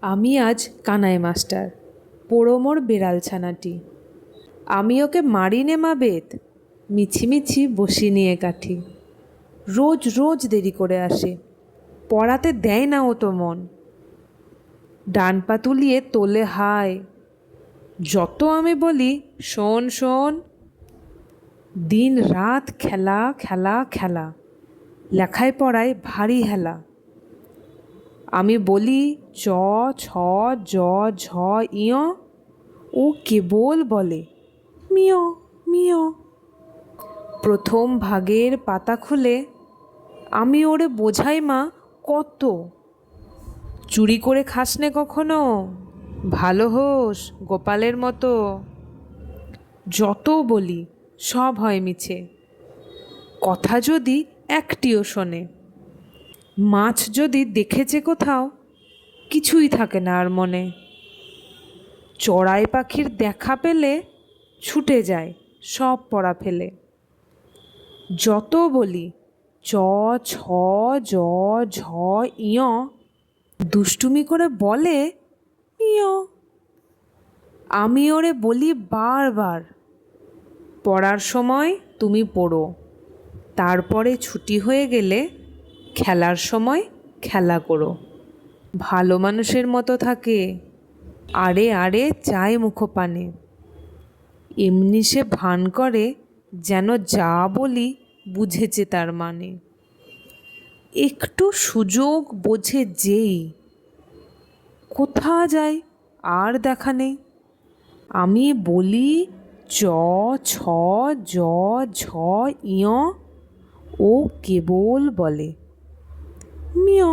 আমি আজ কানাই মাস্টার, পোড়ো মোর বেড়াল ছানাটি। আমি ওকে মারি নে মা বেত, মিছিমিছি বসি নিয়ে কাঠি। রোজ রোজ দেরি করে আসে, পড়াতে দেয় না ও তো মন। ডান পা তুলিয়ে তোলে হায়, যত আমি বলি শোন শোন। দিন রাত খেলা খেলা খেলা, লেখায় পড়ায় ভারী হেলা। আমি বলি চ ছ জ ঝ ইয়, ও কেবল বলে মিয় মিয়। প্রথম ভাগের পাতা খুলে আমি ওরে বোঝাই মা কত। চুরি করে খাস নে কখনো, ভালো হোস গোপালের মতো। যত বলি সব হয় মিছে, কথা যদি একটিও শোনে। মাছ যদি দেখেছে কোথাও, কিছুই থাকে না আর মনে। চড়াই পাখির দেখা পেলে ছুটে যায় সব পড়া ফেলে। যত বলি চ ছ জ ঝ ইয়, দুষ্টুমি করে বলে ইয়। আমি ওরে বলি বারবার, পড়ার সময় তুমি পড়ো, তারপরে ছুটি হয়ে গেলে খেলার সময় খেলা করো। ভালো মানুষের মতো থাকে, আরে আরে চায় মুখপানে। এমনি সে ভান করে যেন যা বলি বুঝেছে তার মানে। একটু সুযোগ বোঝে যেই, কোথা যায় আর দেখা নেই। আমি বলি চ ছ জ ঝ ইয়, ও কেবল বলে মিয়।